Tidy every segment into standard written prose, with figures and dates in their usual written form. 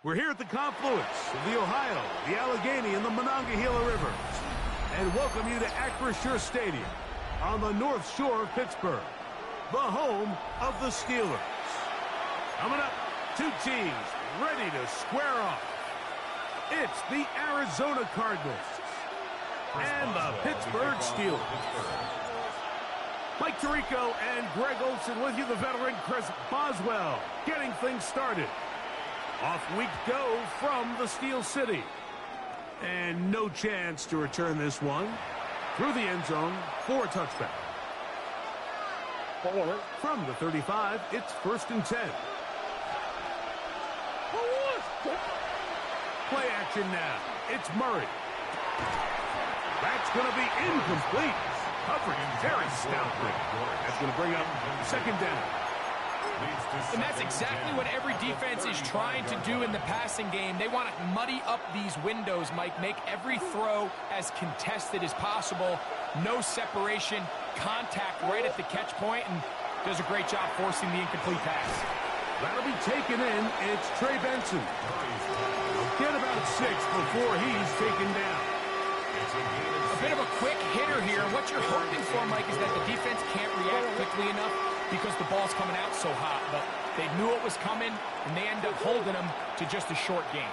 We're here at the confluence of the Ohio, the Allegheny, and the Monongahela Rivers, and welcome you to Acrisure Stadium on the North Shore of Pittsburgh, the home of the Steelers. Coming up, two teams ready to square off. It's the Arizona Cardinals and the Pittsburgh Steelers. Mike Tirico and Greg Olson with you, the veteran Chris Boswell, getting things started. Off we go from the Steel City. And no chance to return this one through the end zone for a touchback. From the 35, it's 1st and 10. Play action now. It's Murray. That's going to be incomplete. Coverage very stoutly. That's going to bring up 2nd down. And that's exactly what every defense is trying to do in the passing game. They want to muddy up these windows, Mike, make every throw as contested as possible. No separation, contact right at the catch point, and does a great job forcing the incomplete pass. That'll be taken in. It's Trey Benson. Get about 6 before he's taken down. A bit of a quick hitter here. What you're hoping for, Mike, is that the defense can't react quickly enough because the ball's coming out so hot. But they knew it was coming, and they end up holding them to just a short game.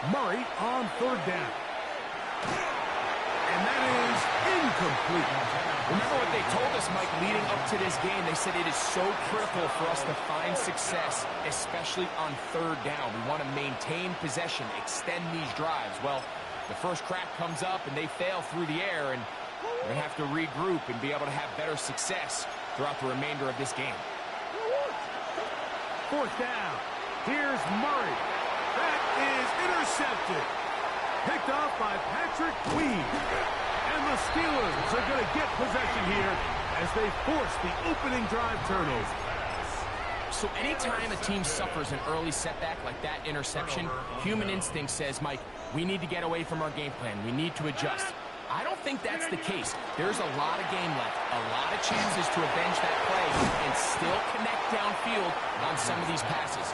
Murray on 3rd down. And that is incomplete. Remember what they told us, Mike, leading up to this game. They said it is so critical for us to find success, especially on 3rd down. We want to maintain possession, extend these drives. Well, the first crack comes up, and they fail through the air, and they're going to have to regroup and be able to have better success throughout the remainder of this game. 4th down. Here's Murray. That is intercepted. Picked off by Patrick Queen. And the Steelers are going to get possession here as they force the opening drive turnover. So anytime a team suffers an early setback like that interception, human instinct says, Mike, we need to get away from our game plan. We need to adjust. I don't think that's the case. There's a lot of game left, a lot of chances to avenge that play and still connect downfield on some of these passes.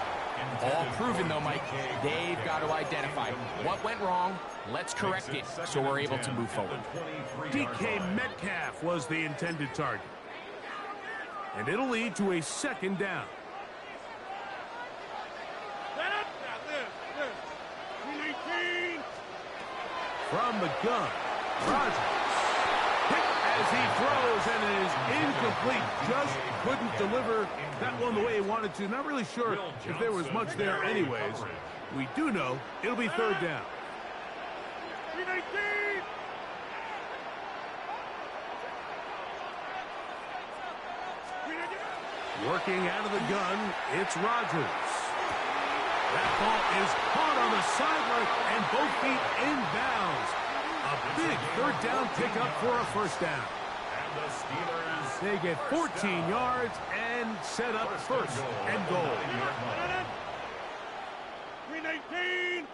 All proven, though, Mike. They've got to identify what went wrong. Let's correct it so we're able to move forward. DK Metcalf was the intended target. And it'll lead to a 2nd down. From the gun, Rodgers. Hit as he throws, and it is incomplete. Just couldn't deliver that one the way he wanted to. Not really sure if there was much there anyways. We do know it'll be 3rd down. Working out of the gun, it's Rodgers. That ball is caught on the sideline, and both feet inbounds. A big 3rd down pickup for a 1st down. And the Steelers, they get 14 yards and set up 1st and goal. 319.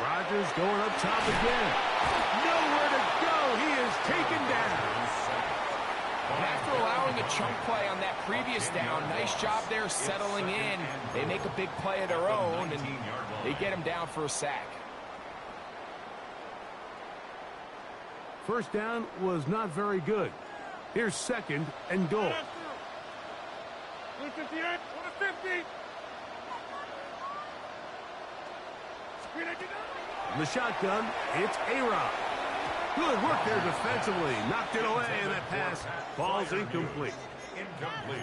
Rodgers going up top again. Nowhere to go. He is taken down. After allowing a chunk play on that previous down, nice job there settling in. They make a big play of their own, and they get him down for a sack. 1st down was not very good. Here's 2nd and goal. In the shotgun, it's A-Rod. Good work there defensively. Knocked it away, and that pass falls incomplete.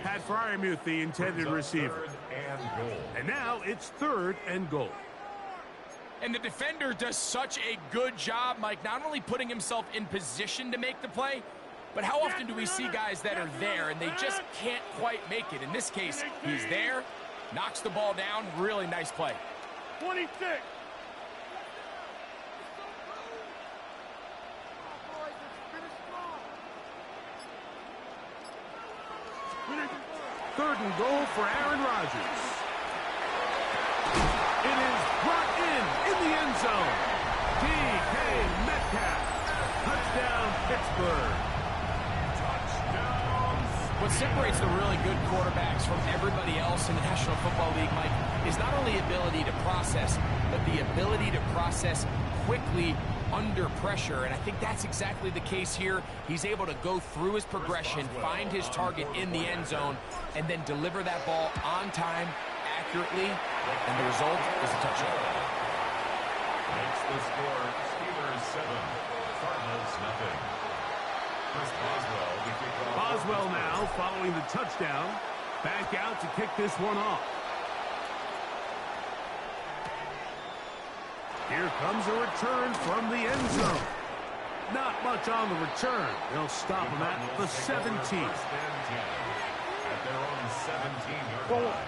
Pat Fryermuth, the intended receiver. And now it's 3rd and goal. And the defender does such a good job, Mike, not only putting himself in position to make the play, but how often do we see guys that are there and they just can't quite make it? In this case, he's there, knocks the ball down. Really nice play. 26. Third and goal for Aaron Rodgers. It is brought in the end zone. DK Metcalf. Touchdown, Pittsburgh. Touchdown. What separates the really good quarterbacks from everybody else in the National Football League, Mike, is not only ability to process, but the ability to process quickly under pressure, and I think that's exactly the case here. He's able to go through his progression, find his target in the end zone, and then deliver that ball on time, accurately, and the result is a touchdown. Makes the score Steelers 7, Cardinals nothing. Chris Boswell, the kickoff. Boswell now following the touchdown. Back out to kick this one off. Here comes a return from the end zone. Not much on the return. They'll stop him at the 17. At their own 17-yard line.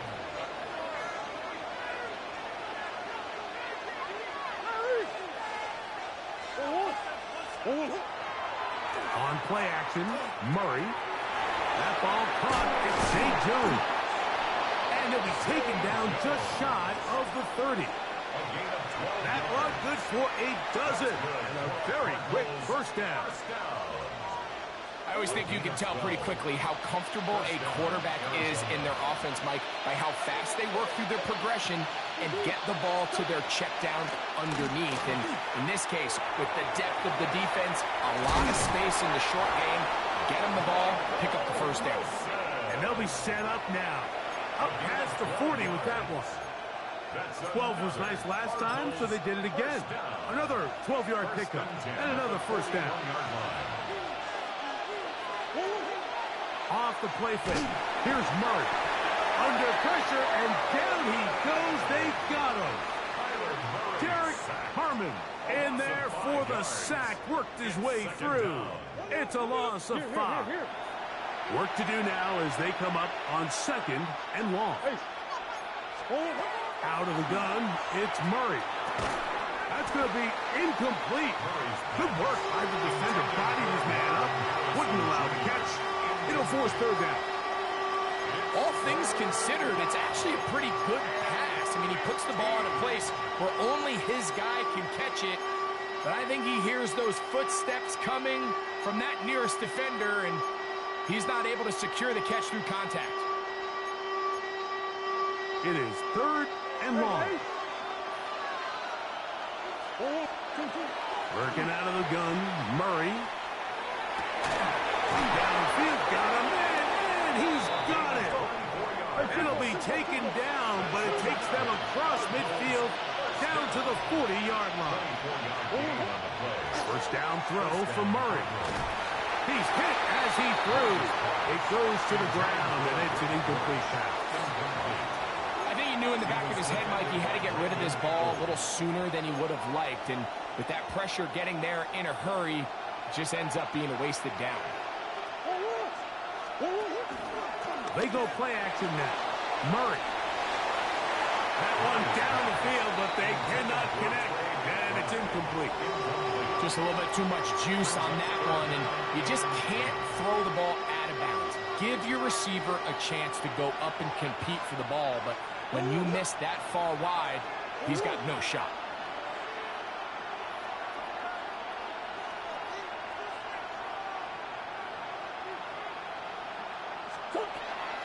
On play action, Murray. That ball caught. It's St. Jones. And he'll be taken down just shy of the 30. That run good for a dozen. And a very quick first down. I always think you can tell pretty quickly how comfortable a quarterback is in their offense, Mike, by how fast they work through their progression and get the ball to their check down underneath. And in this case, with the depth of the defense, a lot of space in the short game, get them the ball, pick up the first down. And they'll be set up now. Up past the 40 with that one. 12 was nice last time, so they did it again. Another 12-yard pickup and another first down. Off the play fake. Here's Murray. Under pressure, and down he goes. They got him. Derek Harmon in there for the sack. Worked his way through. It's a loss of 5. Work to do now as they come up on 2nd and long. Out of the gun, it's Murray. That's going to be incomplete. Good work by the defender. Bodied his man up. Wouldn't allow the catch. It'll force third down. All things considered, it's actually a pretty good pass. I mean, he puts the ball in a place where only his guy can catch it. But I think he hears those footsteps coming from that nearest defender, and he's not able to secure the catch through contact. It is 3rd and long. Working out of the gun, Murray. Downfield, got him, and he's got it. It'll be taken down, but it takes them across midfield down to the 40-yard line. First down throw for Murray. He's hit as he throws. It goes to the ground, and it's an incomplete pass. I think he knew in the back of his head, Mike, he had to get rid of this ball a little sooner than he would have liked. And with that pressure getting there in a hurry, it just ends up being a wasted down. They go play action now. Murray. That one down the field, but they cannot connect, and it's incomplete. Just a little bit too much juice on that one, and you just can't throw the ball out of bounds. Give your receiver a chance to go up and compete for the ball, but when you miss that far wide, he's got no shot.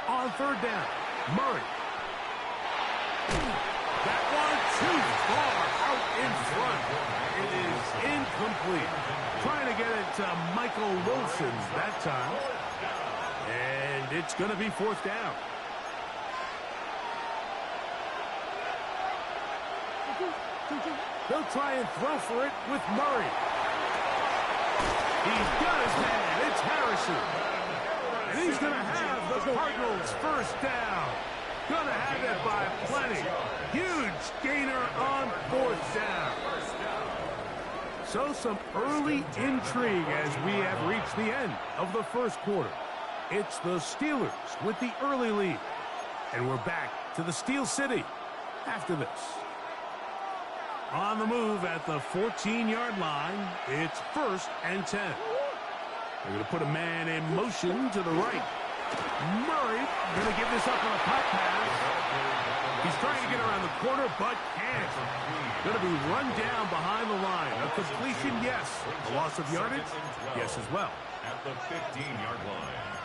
On third down, Murray. That one too far out in front. It is incomplete. Trying to get it to Michael Wilson that time. And it's going to be 4th down. They'll try and throw for it with Murray. He's got his man. It's Harrison. And he's going to have the Cardinals first down. Going to have it by plenty. Huge gainer on 4th down. So some early intrigue as we have reached the end of the first quarter. It's the Steelers with the early lead. And we're back to the Steel City after this. On the move at the 14-yard line, it's 1st and 10. They're going to put a man in motion to the right. Murray going to give this up on a pop pass. He's trying to get around the corner, but can't. Going to be run down behind the line. A completion, yes. A loss of yardage, yes as well. At the 15-yard line.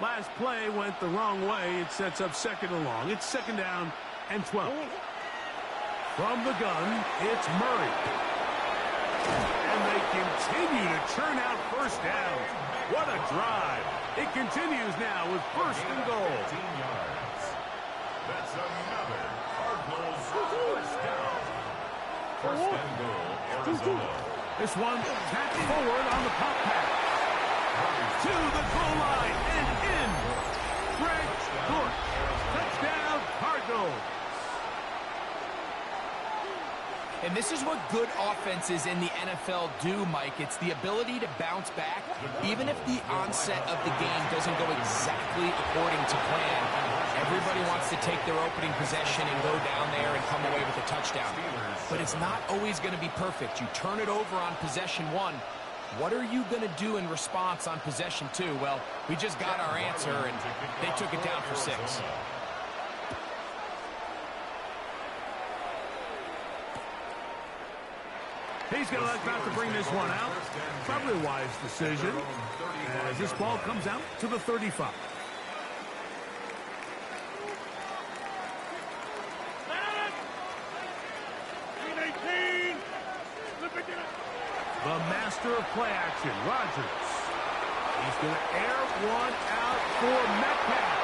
Last play went the wrong way. It sets up second and long. It's second down and 12. From the gun, it's Murray. And they continue to churn out first down. What a drive. It continues now with first and goal. 15 yards. That's another Cardinals first down. First and goal, Arizona. This one tapped forward on the pop pass. To the goal line and in. Greg Dortch. Touchdown, Cardinals. And this is what good offenses in the NFL do, Mike. It's the ability to bounce back, even if the onset of the game doesn't go exactly according to plan. Everybody wants to take their opening possession and go down there and come away with a touchdown. But it's not always going to be perfect. You turn it over on possession one. What are you going to do in response on possession two? Well, we just got our answer, and they took it down for 6. He's going to elect not to bring this one out. Probably a wise decision as this ball comes out to the 35. The master of play action, Rodgers. He's going to air one out for Metcalf.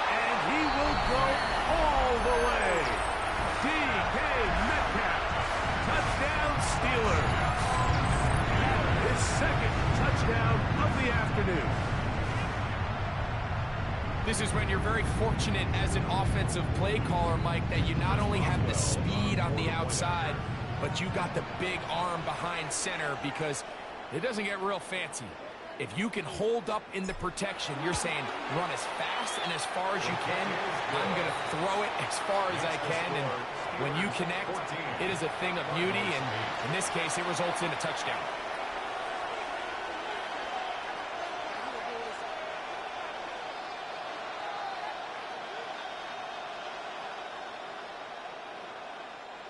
And he will go all the way. D.K. Metcalf. Touchdown Steelers. His second touchdown of the afternoon. This is when you're very fortunate as an offensive play caller, Mike, that you not only have the speed on the outside, but you got the big arm behind center, because it doesn't get real fancy. If you can hold up in the protection, you're saying run as fast and as far as you can. I'm going to throw it as far as I can, and when you connect, it is a thing of beauty, and in this case, it results in a touchdown.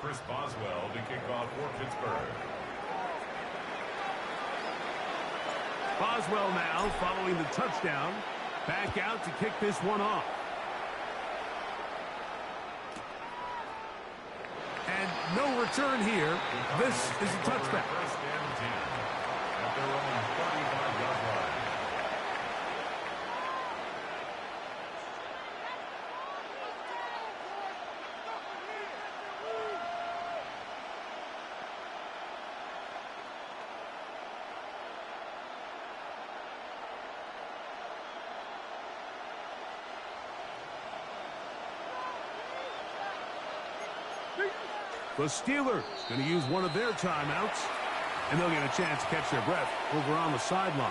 Chris Boswell to kick off for Pittsburgh. Boswell now following the touchdown. Back out to kick this one off. And no return here. This is a touchback. First and 10 at their own 35-yard line. The Steelers going to use one of their timeouts, and they'll get a chance to catch their breath over on the sideline.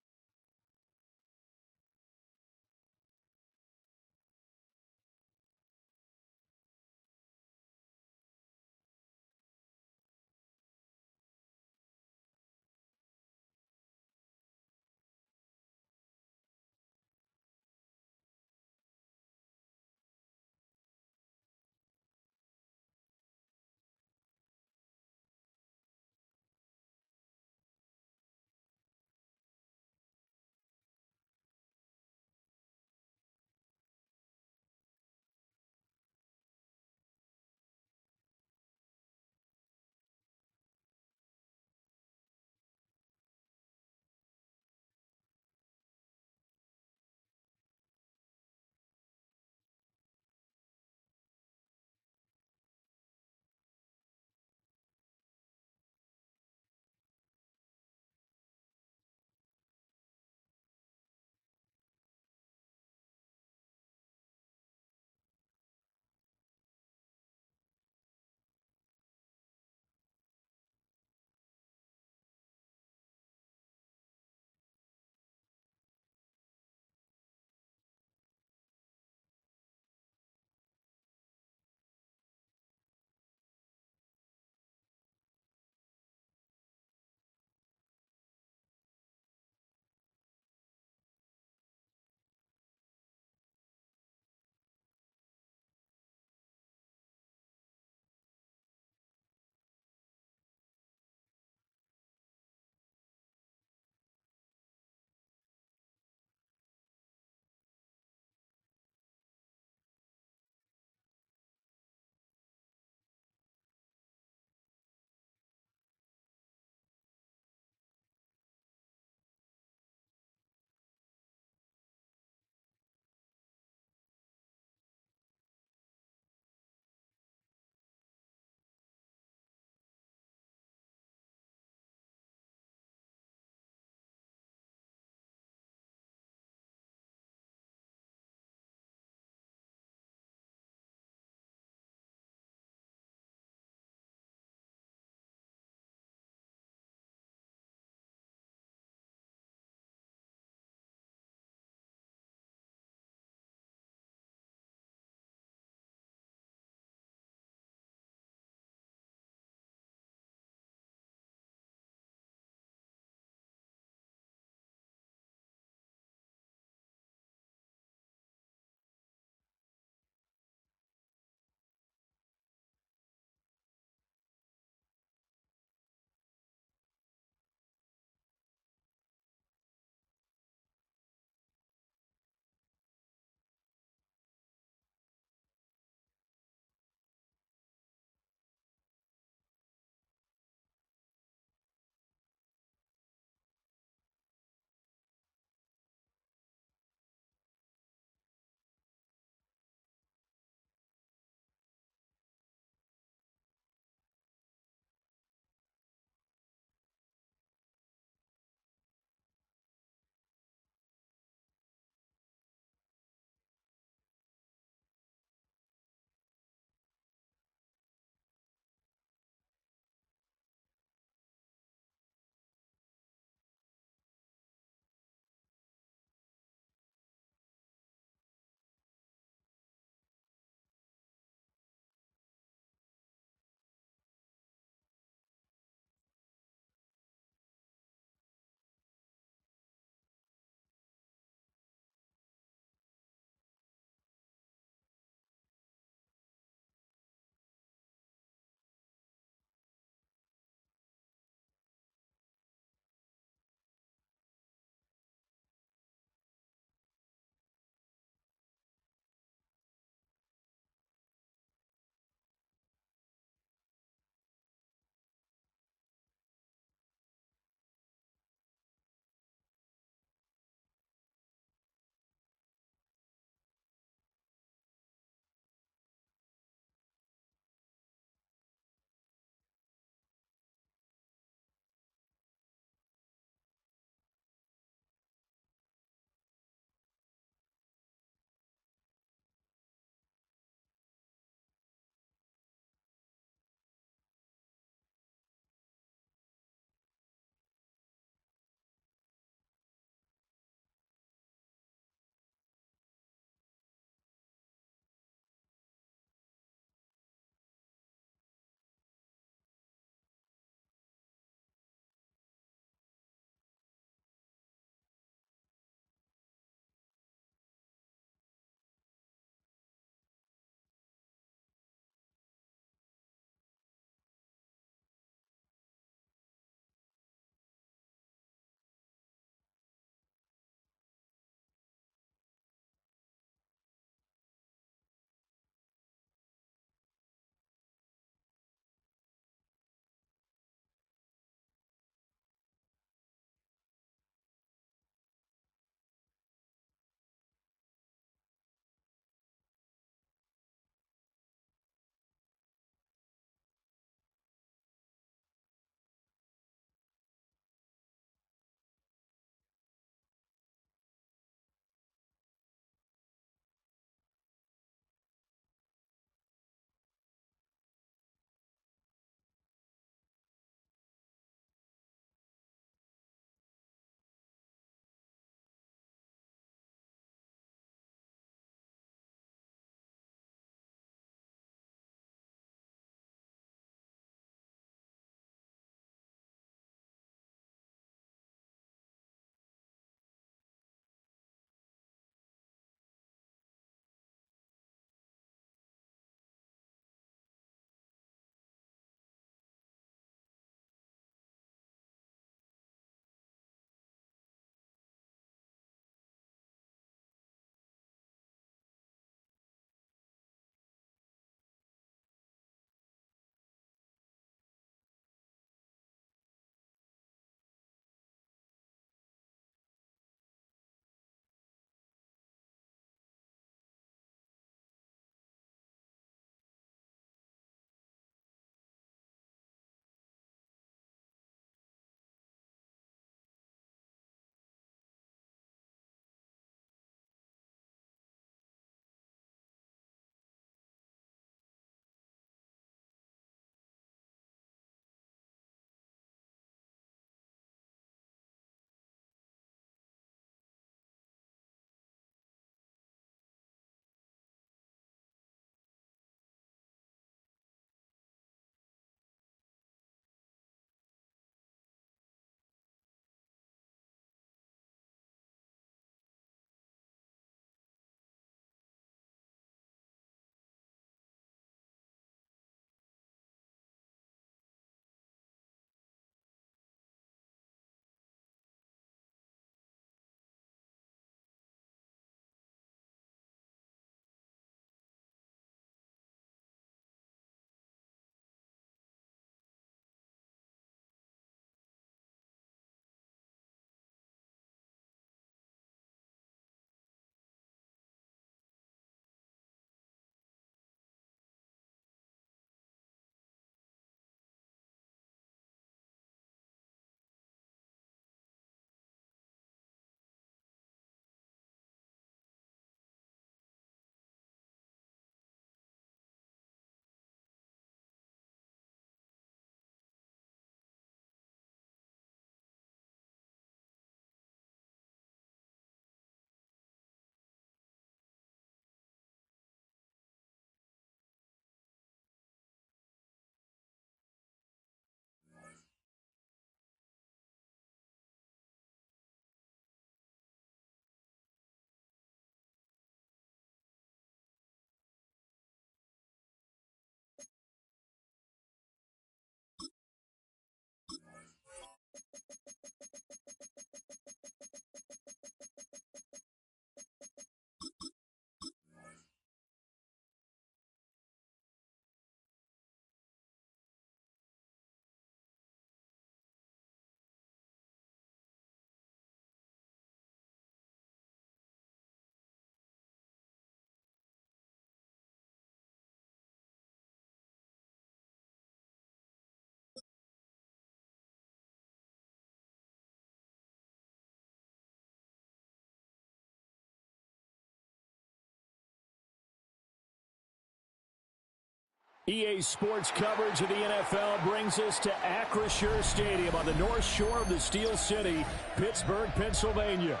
EA Sports coverage of the NFL brings us to Acrisure Stadium on the north shore of the Steel City, Pittsburgh, Pennsylvania.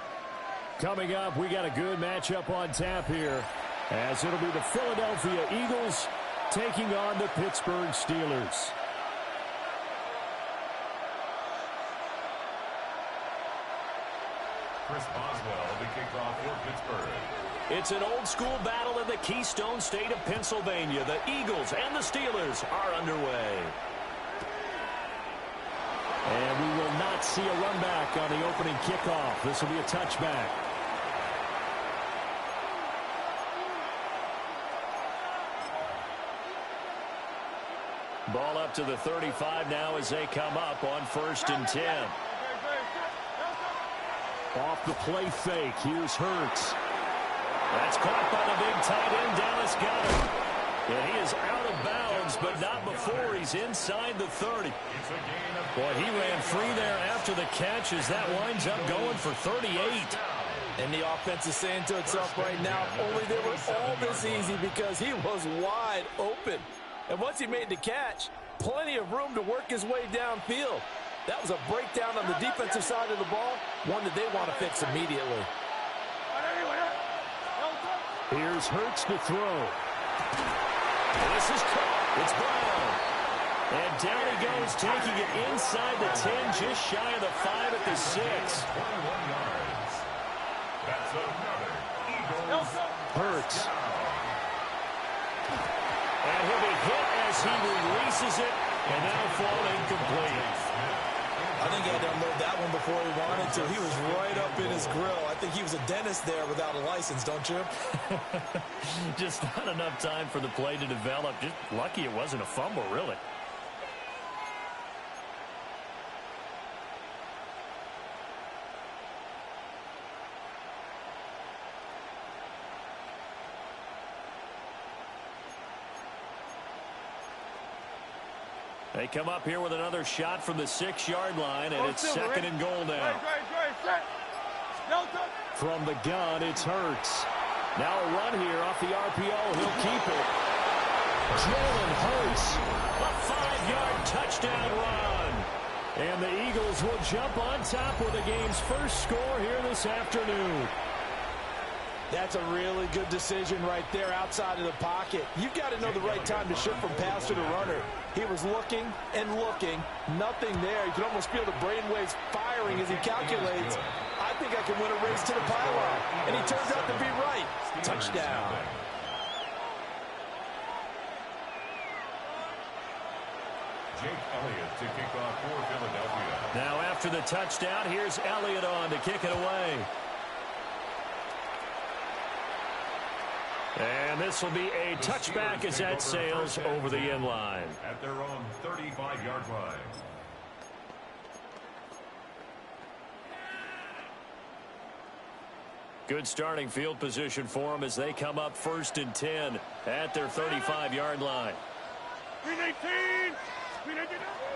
Coming up, we got a good matchup on tap here, as it'll be the Philadelphia Eagles taking on the Pittsburgh Steelers. Chris Boswell, the kickoff for Pittsburgh. It's an old-school battle in the Keystone State of Pennsylvania. The Eagles and the Steelers are underway. And we will not see a run back on the opening kickoff. This will be a touchback. Ball up to the 35 now as they come up on 1st and 10. Off the play fake. Here's Hurts. That's caught by the big tight end, Dallas Goedert. And he is out of bounds, but not before he's inside the 30. Boy, he ran free there after the catch as that winds up going for 38. And the offense is saying to itself right now, only they were all this easy because he was wide open. And once he made the catch, plenty of room to work his way downfield. That was a breakdown on the defensive side of the ball, one that they want to fix immediately. Here's Hurts to throw. This is caught. It's Brown. And down he goes, taking it inside the 10, just shy of the 5 at the 6. 21 yards. That's another Eagles. Hurts. And he'll be hit as he releases it, and now fall incomplete. I think he had to unload that one before he wanted to. He was right up in his grill. I think he was a dentist there without a license, don't you? Just not enough time for the play to develop. Just lucky it wasn't a fumble, really. They come up here with another shot from the 6-yard line, and it's 2nd and goal now. From the gun, it's Hurts. Now a run here off the RPO. He'll keep it. Jalen Hurts, a 5-yard touchdown run. And the Eagles will jump on top with the game's first score here this afternoon. That's a really good decision right there outside of the pocket. You've got to know the right time to shift from passer to runner. He was looking and looking. Nothing there. You can almost feel the brainwaves firing as he calculates. I think I can win a race to the pylon. And he turns out to be right. Touchdown. Jake Elliott to kick off for Philadelphia. Now after the touchdown, here's Elliott on to kick it away. And this will be a touchback as that sails over the end line. At their own 35-yard line. Good starting field position for them as they come up 1st and 10 at their 35-yard line.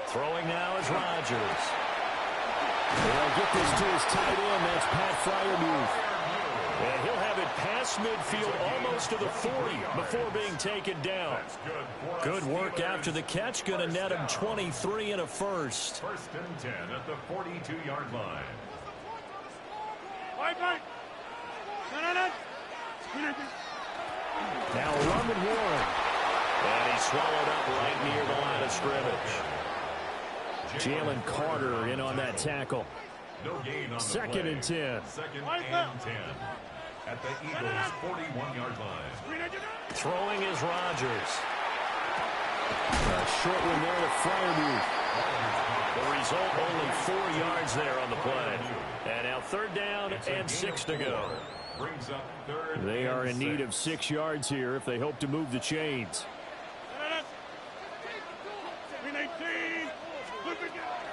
Throwing now is Rodgers. They'll get this to his tight end. That's Pat Freiermuth. And he'll have it past midfield almost to the 40 before being taken down. Good work after the catch. Going to net him 23 and a first. 1st and 10 at the 42-yard line. Now Roman Warren. And he's swallowed up right near the line of scrimmage. Jalen Carter in on that tackle. No gain on the 2nd play. and 10. 2nd and 10 at the Eagles' 41-yard line. Throwing is Rodgers. A short one there to Freiermuth. The result, only 4 yards there on the play. And now 3rd down and 6 to go. Brings up 3rd. They are in need of 6 yards here if they hope to move the chains.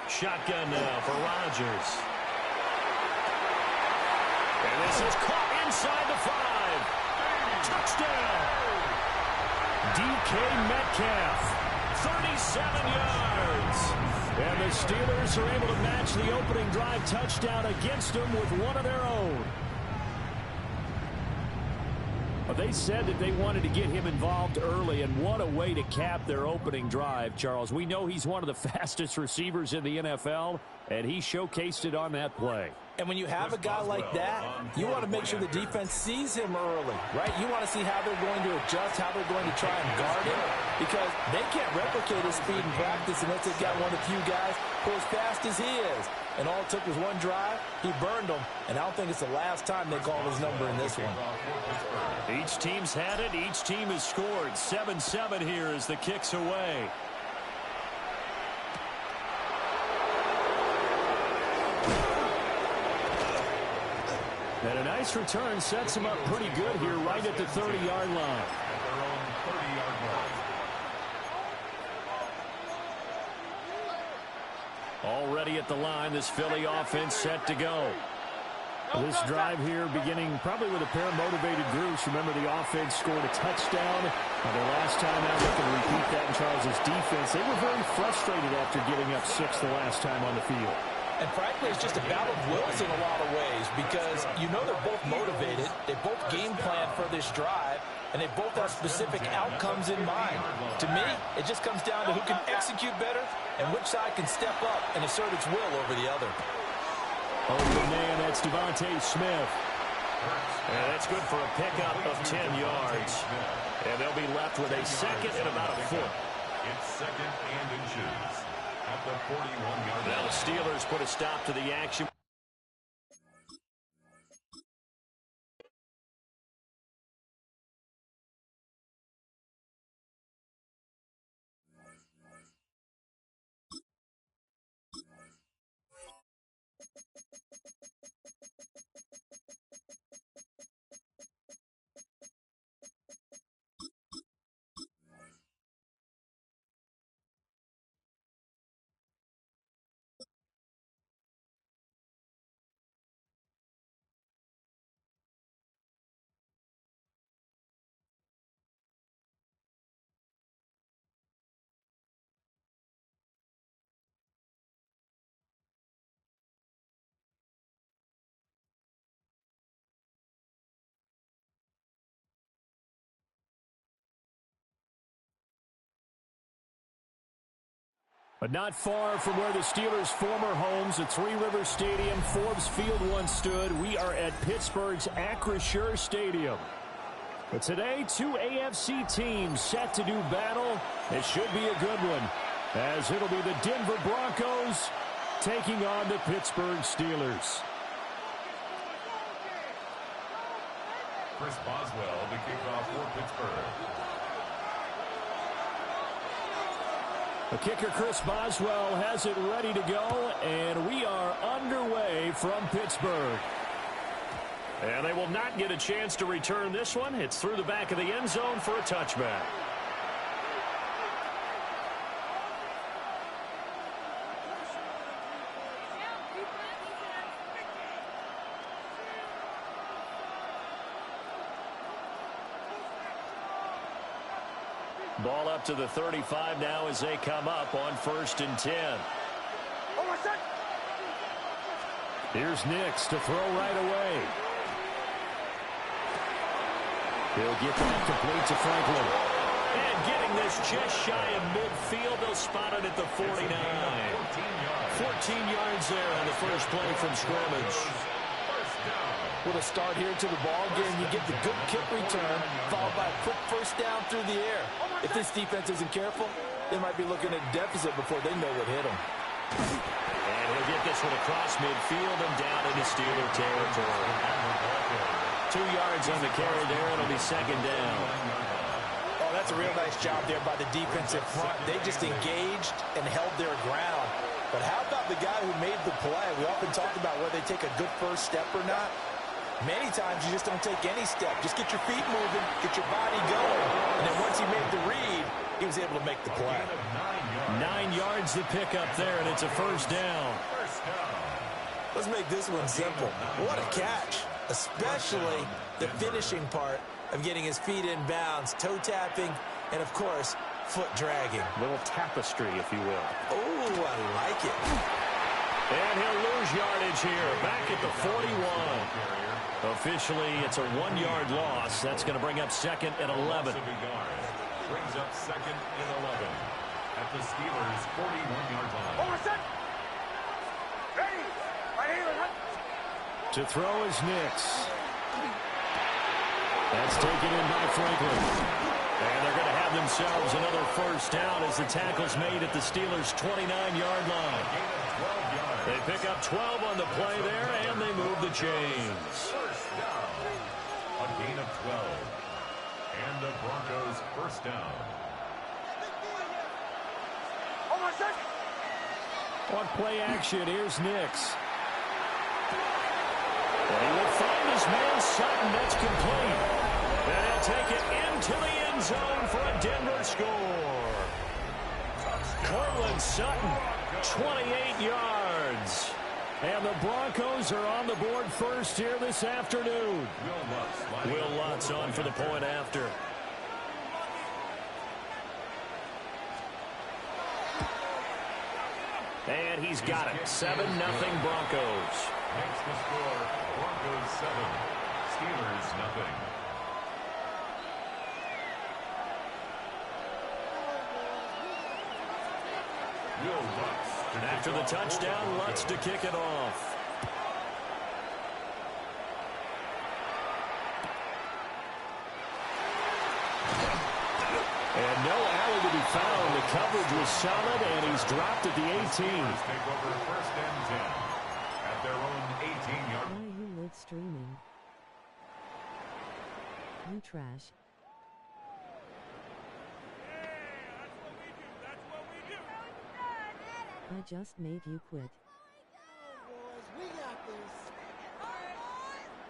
Shotgun now for Rodgers. And this is caught inside the 5. Touchdown. DK Metcalf, 37 yards. And the Steelers are able to match the opening drive touchdown against them with one of their own. Well, they said that they wanted to get him involved early, and what a way to cap their opening drive, Charles. We know he's one of the fastest receivers in the NFL, and he showcased it on that play. And when you have a guy like that, you want to make sure the defense sees him early, right? You want to see how they're going to adjust, how they're going to try and guard him, because they can't replicate his speed in practice unless they've got one of the few guys who are as fast as he is. And all it took was one drive. He burned them, and I don't think it's the last time they call his number in this one. Each team's had it. Each team has scored. 7-7 here as the kick's away. And a nice return sets him up pretty good here right at the 30-yard line. Already at the line, this Philly offense set to go. This drive here beginning probably with a pair of motivated groups. Remember, the offense scored a touchdown. The last time out, they can repeat that in Charles's defense. They were very frustrated after giving up 6 the last time on the field. And frankly, it's just a battle of wills in a lot of ways because you know they're both motivated. They both game plan for this drive, and they both have specific outcomes in mind. To me, it just comes down to who can execute better and which side can step up and assert its will over the other. Oh, the man, that's Devontae Smith. And that's good for a pickup of 10 yards. And they'll be left with a second and about a foot. It's second and inches at the 41-yard line. Now the Steelers put a stop to the action. But not far from where the Steelers' former homes at Three Rivers Stadium, Forbes Field once stood, we are at Pittsburgh's Acrisure Stadium. But today, 2 AFC teams set to do battle. It should be a good one, as it'll be the Denver Broncos taking on the Pittsburgh Steelers. Chris Boswell, the kickoff for Pittsburgh. The kicker, Chris Boswell, has it ready to go, and we are underway from Pittsburgh. And they will not get a chance to return this one. It's through the back of the end zone for a touchback. Ball up to the 35 now as they come up on 1st and 10. Here's Nix to throw right away. He'll get that complete to Franklin. And getting this just shy of midfield, they'll spot it at the 49. 14 yards there on the first play from scrimmage. With a start here to the ball game, you get the good kick return, followed by a quick first down through the air. If this defense isn't careful, they might be looking at deficit before they know what hit them. And he'll get this one across midfield and down into Steeler territory. 2 yards on the carry there. It'll be second down. Oh, that's a real nice job there by the defensive front. They just engaged and held their ground. But how about the guy who made the play? We often talk about whether they take a good first step or not. Many times you just don't take any step. Just get your feet moving, get your body going. And then once he made the read, he was able to make the play. 9 yards to pick up there, and it's a first down. Let's make this one simple. What a catch, especially the finishing part of getting his feet in bounds, toe tapping, and of course, foot dragging. Little tapestry, if you will. Oh, I like it. And he'll lose yardage here, back at the 41. Officially, it's a 1-yard loss. That's going to bring up 2nd and 11. Brings up 2nd and 11 at the Steelers' 41-yard line. To throw is Nix. That's taken in by Franklin. And they're going to have themselves another first down as the tackle's made at the Steelers' 29-yard line. They pick up 12 on the play there, and they move the chains. First down. A gain of 12. And the Broncos first down. On play action, here's Nix. And he will find his man Sutton. That's complete. And he'll take it into the end zone for a Denver score. Cortland Sutton, 28 yards. And the Broncos are on the board first here this afternoon. Will Lutz on for the point after. And he's got it. 7-0 Broncos. Makes the score Broncos 7, Steelers nothing. Will Lutz. And after the touchdown, Lutz to kick it off. And no alley to be found. The coverage was solid, and he's dropped at the 18. Take over 1st and 10 at their own 18-yard line. Why are you live streaming? You trash. I just made you quit.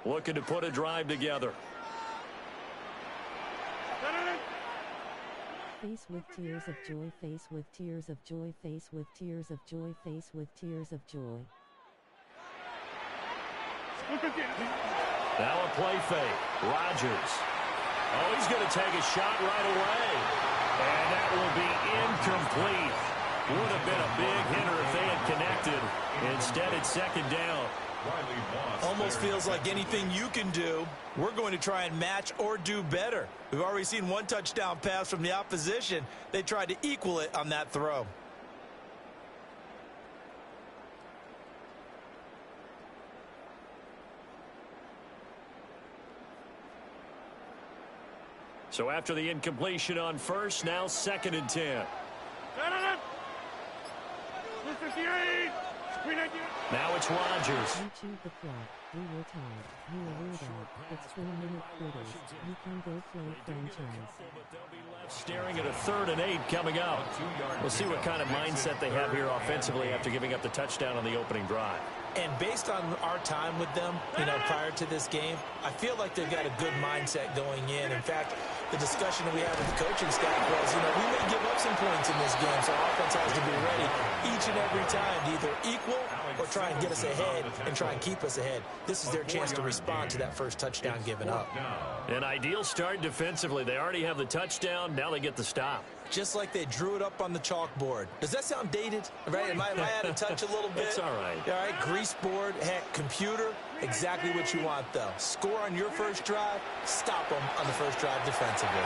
Looking to put a drive together. Face with tears of joy, face with tears of joy, face with tears of joy, face with tears of joy. Now a play fake. Rodgers. Oh, he's going to take a shot right away. And that will be incomplete. Would have been a big hitter if they had connected. Instead, it's 2nd down. Almost feels like anything you can do, we're going to try and match or do better. We've already seen one touchdown pass from the opposition. They tried to equal it on that throw. So after the incompletion on first, now 2nd and 10. Now it's Rodgers. You chewed the clock. We were tired. You were ruled out. It's 3-minute quarters. You can go play franchise. Staring at a 3rd and 8 coming up. We'll see what kind of mindset they have here offensively after giving up the touchdown on the opening drive. And based on our time with them, prior to this game, I feel like they've got a good mindset going in. In fact, the discussion that we had with the coaching staff was, we may give up some points in this game, so offense has to be ready each and every time to either equal or try and get us ahead and try and keep us ahead. This is their chance to respond to that first touchdown given up. An ideal start defensively. They already have the touchdown. Now they get the stop. Just like they drew it up on the chalkboard. Does that sound dated? Right? Am I out of touch a little bit? It's all right. All right, grease board, heck, computer, exactly what you want, though. Score on your first drive, stop them on the first drive defensively.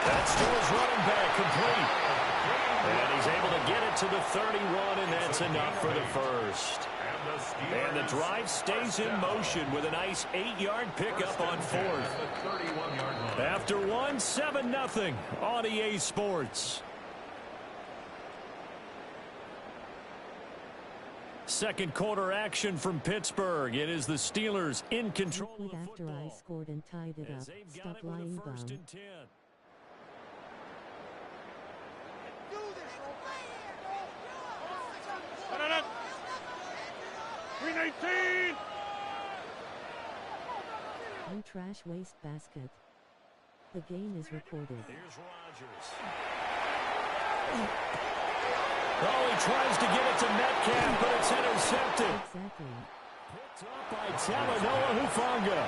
That's to his running back, complete. And he's able to get it to the 31, and that's enough for the first. And the drive stays in motion with a nice 8-yard pickup on 4th. After 1, 7-0 on EA Sports. Second quarter action from Pittsburgh. It is the Steelers in control of the after football. I scored and tied it up. Stop lying, bum. 1st and 10. You trash waste basket. The game is recorded. Here's Rodgers. Oh, he tries to get it to Metcalf, but it's intercepted. Exactly. Picked up by Talanoa Hufanga.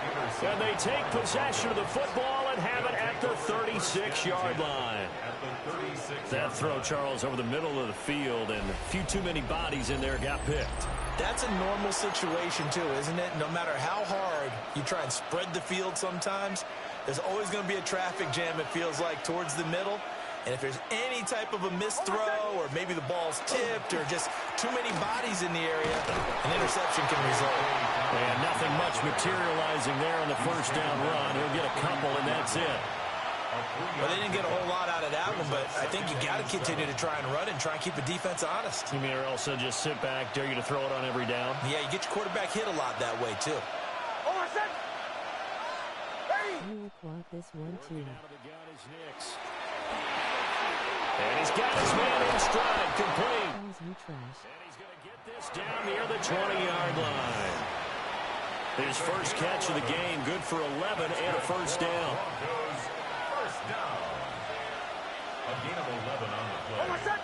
And they take possession of the football and have it at the 36-yard line. That throw, Charles, over the middle of the field, and a few too many bodies in there got picked. That's a normal situation, too, isn't it? No matter how hard you try and spread the field sometimes, there's always going to be a traffic jam, it feels like, towards the middle. And if there's any type of a missed throw or maybe the ball's tipped or just too many bodies in the area, an interception can result. And nothing much materializing there on the first down run. He'll get a couple, and that's it. Well, they didn't get a whole lot out of that one, but I think you got to continue to try and run and try and keep the defense honest. You mean, or also just sit back, dare you to throw it on every down? Yeah, you get your quarterback hit a lot that way, too. You will clock this one too. And he's got his man in stride, complete. Calls you trash. And he's going to get this down near the 20-yard line. His first catch of the game, good for 11 and a first down. First down. A gain of 11 on the play.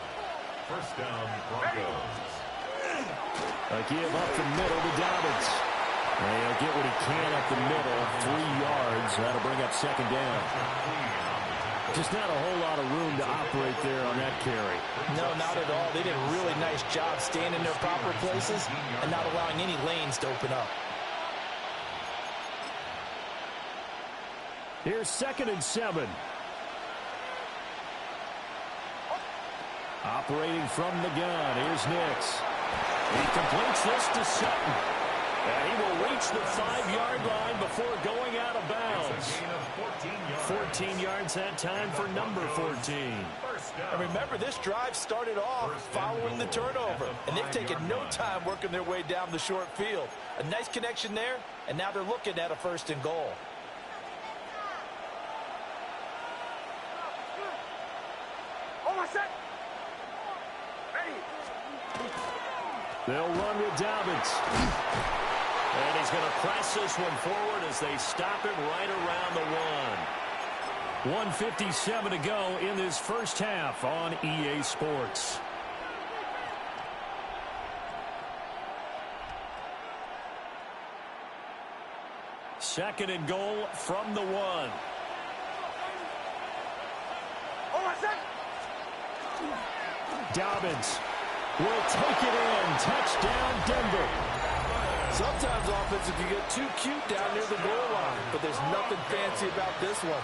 First down, Broncos. A give up the middle to Dobbins. And he'll get what he can up the middle, 3 yards. That'll bring up second down. Just not a whole lot of room to operate there on that carry. No, not at all. They did a really nice job staying in their proper places and not allowing any lanes to open up. Here's 2nd and 7. Operating from the gun. Here's Nix. He completes this to Sutton. And he will reach the 5-yard line before going out of bounds. 14 yards that time for number 14. And remember, this drive started off following the turnover. And they've taken no time working their way down the short field. A nice connection there, and now they're looking at a 1st and goal. They'll run with Dobbins. And he's going to press this one forward as they stop it right around the 1. 1:57 to go in this first half on EA Sports. Second and goal from the 1. Dobbins will take it in. Touchdown, Denver. Sometimes offenses can get too cute down near the goal line, but there's nothing fancy about this one.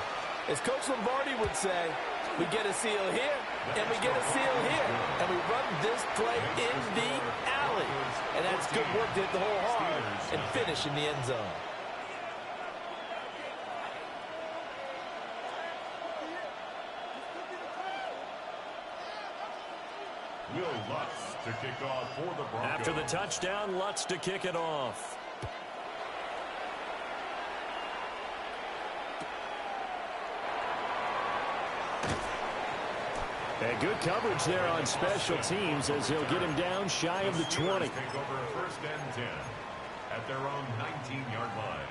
As Coach Lombardi would say, we get a seal here, and we get a seal here, and we run this play in the alley. And that's good work to hit the hole hard and finish in the end zone. Will Lutz to kick off for the Broncos. After the touchdown, Lutz to kick it off. And good coverage there on special teams as they'll get him down shy of the 20. Take over 1st and 10 at their own 19-yard line.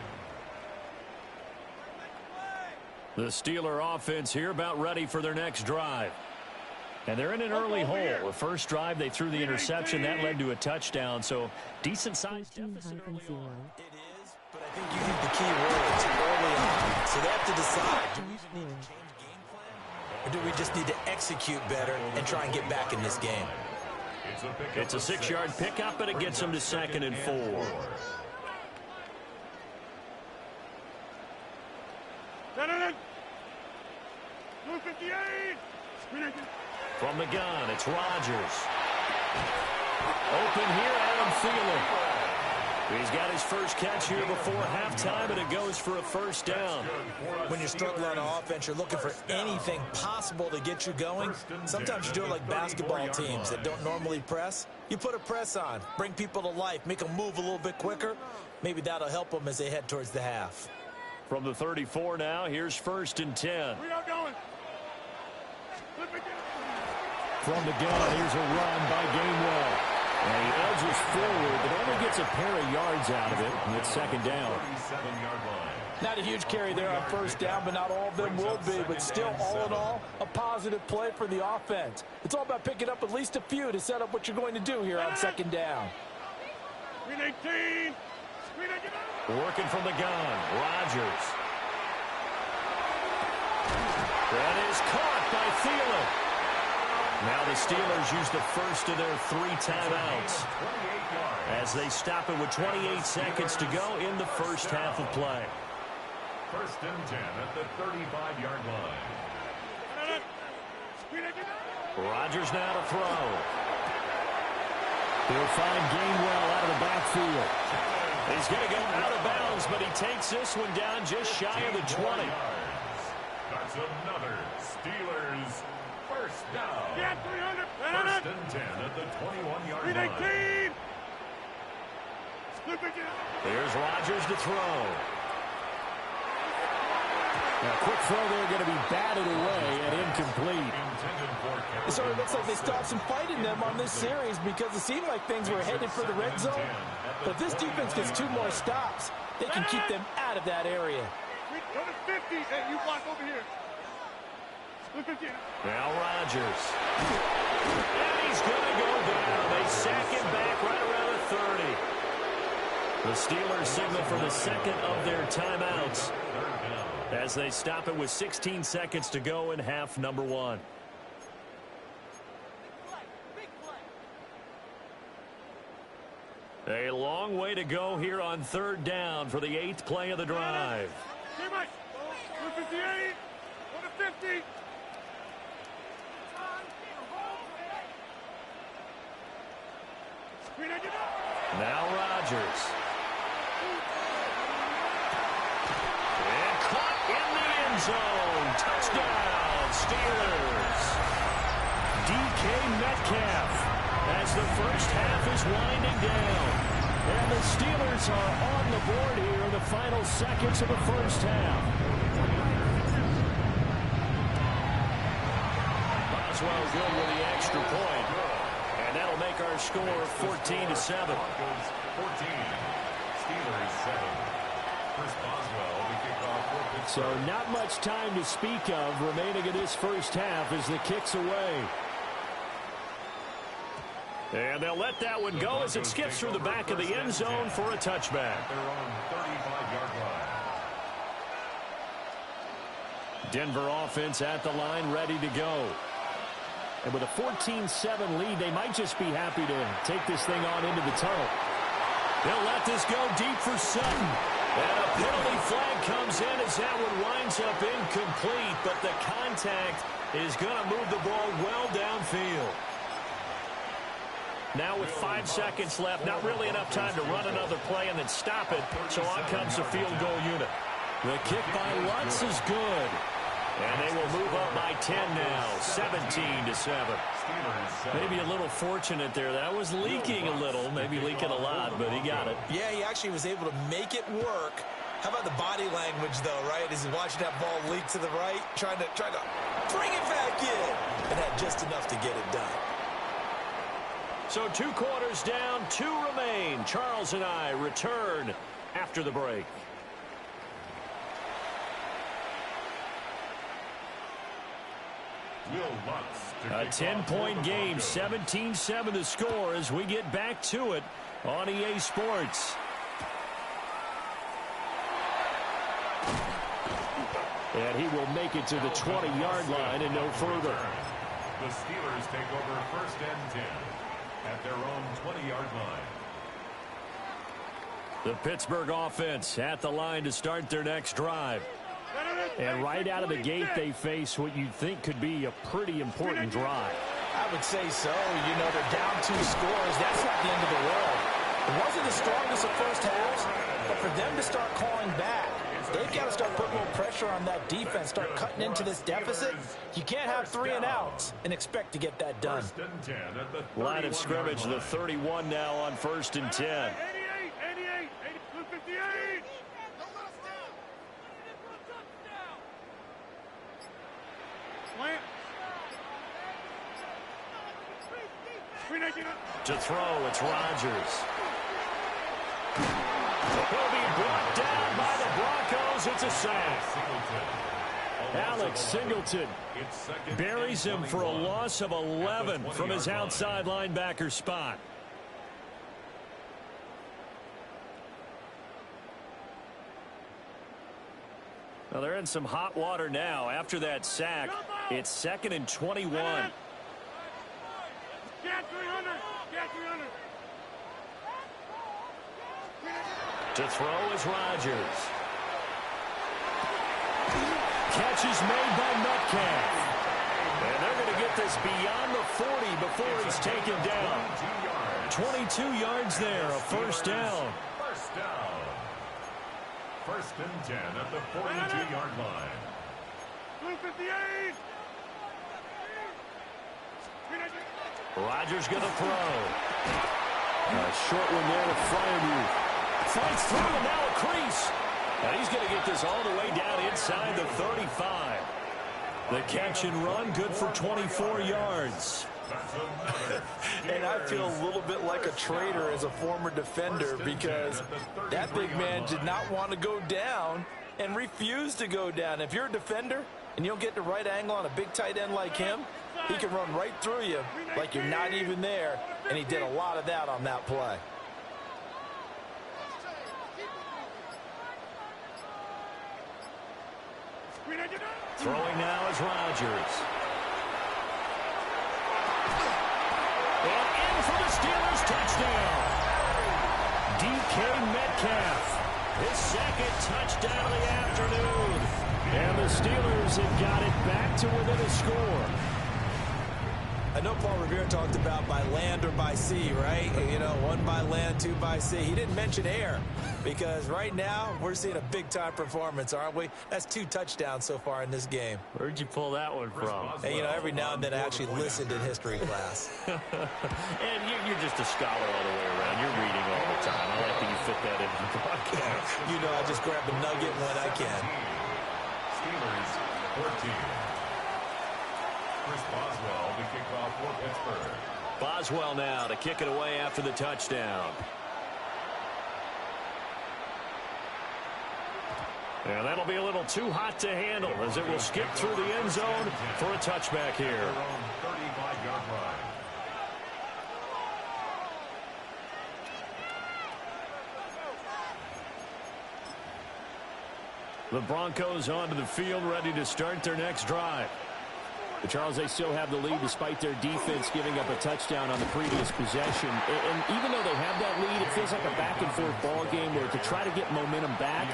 The Steeler offense here about ready for their next drive. And they're in an early hole. The first drive, they threw the interception. That led to a touchdown. So, decent-sized deficit early on. It is, but I think you hit the key words early on. So they have to decide, do we need to change game plan? Or do we just need to execute better and try and get back in this game? It's a 6-yard pickup, but it gets them to 2nd and 4. From the gun, it's Rodgers. Open here, Adam Thielen. He's got his first catch here before halftime, and it goes for a first down. When you're struggling on offense, you're looking for anything possible to get you going. Sometimes you do it like basketball teams that don't normally press. You put a press on, bring people to life, make them move a little bit quicker. Maybe that'll help them as they head towards the half. From the 34 now, here's 1st and 10. We are going. From the gun, here's a run by Gainwell. And he edges forward, but only gets a pair of yards out of it, and it's 2nd down. 37-yard line. Not a huge carry there on 1st down, but not all of them will be. But still, all in all, a positive play for the offense. It's all about picking up at least a few to set up what you're going to do here on 2nd down. Working from the gun, Rodgers. That is caught by Thielen. Now the Steelers use the first of their 3 timeouts as they stop it with 28 seconds to go in the first half of play. First and 10 at the 35-yard line. Rodgers now to throw. He'll find Gainwell out of the backfield. He's going to go out of bounds, but he takes this one down just shy of the 20. That's another Steelers first down. First and 10 at the 21-yard line. Here's Rodgers to throw. A quick throw there going to be batted away and incomplete. So it looks like they stopped some fight in them on this series because it seemed like things were headed for the red zone. But if this defense gets 2 more stops, they can keep them out of that area. Now Rodgers. And he's going to go down. They sack him back right around the 30. The Steelers signal for the second of their timeouts as they stop it with 16 seconds to go in half number 1. A long way to go here on 3rd down for the 8th play of the drive. Now Rodgers. And caught in the end zone. Touchdown, Steelers. DK Metcalf as the first half is winding down. And the Steelers are on the board here in the final seconds of the first half. Boswell good with the extra point. And that'll make our score 14-7. 14. Steelers 7. Chris Boswell to kick off for Pittsburgh. So not much time to speak of remaining in this first half as the kick's away. And they'll let that one go as it skips through the back of the end zone for a touchback. Their own 35-yard line. Denver offense at the line, ready to go. And with a 14-7 lead, they might just be happy to take this thing on into the tunnel. They'll let this go deep for Sutton. And a penalty flag comes in as that one winds up incomplete, but the contact is going to move the ball well downfield. Now with 5 seconds left, not really enough time to run another play and then stop it, so on comes the field goal unit. The kick by Lutz is good. And they will move up by 10 now, 17-7. Maybe a little fortunate there. That was leaking a little, maybe leaking a lot, but he got it. Yeah, he actually was able to make it work. How about the body language, though, right? As he's watching that ball leak to the right, trying to bring it back in. And had just enough to get it done. So 2 quarters down, 2 remain. Charles and I return after the break. A 10-point game, 17-7 the score as we get back to it on EA Sports. And he will make it to the 20-yard line and no further. The Steelers take over first and 10 at their own 20-yard line. The Pittsburgh offense at the line to start their next drive. And right out of the gate, they face what you'd think could be a pretty important drive. I would say so. You know, they're down 2 scores. That's not the end of the world. It wasn't the strongest of first halves, but for them to start calling back, they've got to start putting more pressure on that defense, start cutting into this deficit. You can't have 3 and outs and expect to get that done. Line of scrimmage, the 31 now on first and 10. To throw, it's Rodgers. He'll be brought down by the Broncos. It's a sack. Alex Singleton buries him for a loss of 11 from his outside linebacker spot. Well, they're in some hot water now. After that sack, it's 2nd and 21. To throw is Rodgers. Catch is made by Metcalf. And they're going to get this beyond the 40 before he's taken down. 22 yards there, a first down. First down. First and 10 at the 42-yard line. 258. Rodgers going to throw. A short one there to Freiermuth. Fights through and now a crease. And he's going to get this all the way down inside the 35. The catch and run, good for 24 yards. And I feel a little bit like a traitor as a former defender because that big man did not want to go down and refused to go down. If you're a defender and you don't get the right angle on a big tight end like him, he can run right through you like you're not even there, and he did a lot of that on that play. Throwing now is Rodgers. And in for the Steelers touchdown. DK Metcalf. His second touchdown of the afternoon. And the Steelers have got it back to within a score. I know Paul Revere talked about by land or by sea, right? You know, one by land, two by sea. He didn't mention air because right now we're seeing a big-time performance, aren't we? That's 2 touchdowns so far in this game. Where'd you pull that one from? And, you know, every now and then I actually listened in history class. And you're just a scholar all the way around. You're reading all the time. I like that you fit that into the broadcast. You know, I just grab a nugget when I can. Steelers 14. Chris Boswell to kick off for Pittsburgh. Boswell now to kick it away after the touchdown. And that'll be a little too hot to handle as it will skip through the end zone for a touchback here. Their own 35-yard line. The Broncos onto the field, ready to start their next drive. But Charles, they still have the lead despite their defense giving up a touchdown on the previous possession. And even though they have that lead, it feels like a back-and-forth ball game where to try to get momentum back,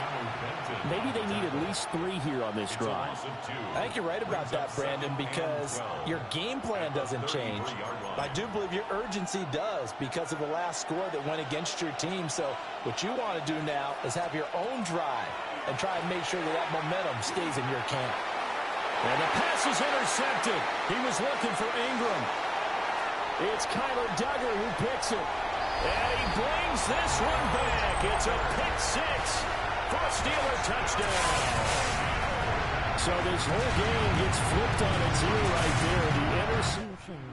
maybe they need at least 3 here on this drive. I think you're right about that, Brandon, because your game plan doesn't change. I do believe your urgency does because of the last score that went against your team. So what you want to do now is have your own drive and try and make sure that that momentum stays in your camp. And the pass is intercepted. He was looking for Ingram. It's Kyler Duggar who picks it. And he brings this one back. It's a pick 6 for a Steeler touchdown. So this whole game gets flipped on its ear right there. The interception.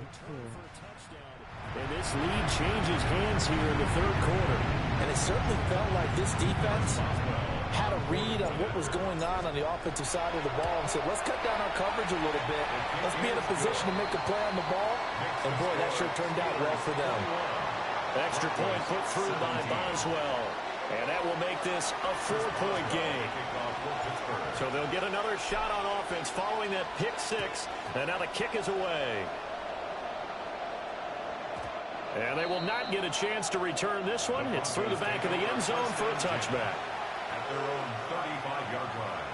And this lead changes hands here in the 3rd quarter. And it certainly felt like this defense had a read on what was going on the offensive side of the ball and said, let's cut down our coverage a little bit. Let's be in a position to make a play on the ball. And, boy, that sure turned out well for them. Extra point put through by Boswell. And that will make this a 4-point game. So they'll get another shot on offense following that pick 6. And now the kick is away. And they will not get a chance to return this one. It's through the back of the end zone for a touchback. At their own 35-yard line.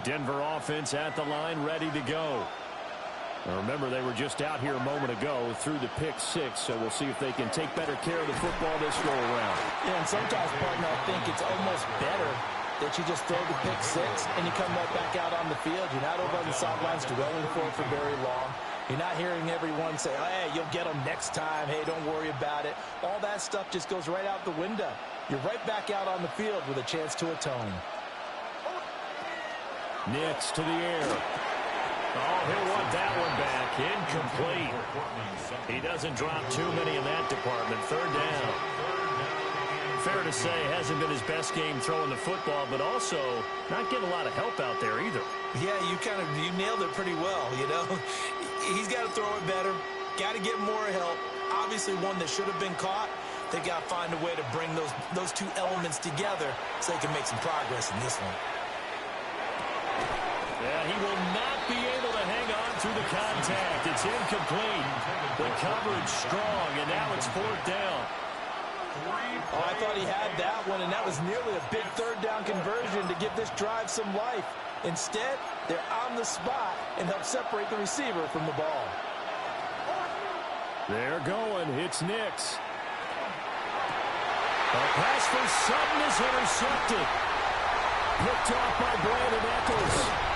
Denver offense at the line, ready to go. Now remember, they were just out here a moment ago through the pick 6, so we'll see if they can take better care of the football this go-around. Yeah, and sometimes, partner, I think it's almost better that you just throw the pick 6 and you come right back out on the field. You're not over on the sidelines dwelling for it for very long. You're not hearing everyone say, hey, you'll get them next time. Hey, don't worry about it. All that stuff just goes right out the window. You're right back out on the field with a chance to atone. Nix to the air. Oh, he'll want that one back. Incomplete. He doesn't drop too many in that department. 3rd down. Fair to say, hasn't been his best game throwing the football, but also not getting a lot of help out there either. Yeah, you nailed it pretty well, you know. He's got to throw it better. Got to get more help. Obviously one that should have been caught. They got to find a way to bring those 2 elements together so they can make some progress in this one. Yeah, he will not be able to hang on through the contact. It's incomplete. The coverage strong, and now it's 4th down. Oh, I thought he had that one, and that was nearly a big 3rd down conversion to give this drive some life. Instead, they're on the spot and help separate the receiver from the ball. They're going. It's Nix. A pass for Sutton is intercepted. Picked off by Brandon Eccles.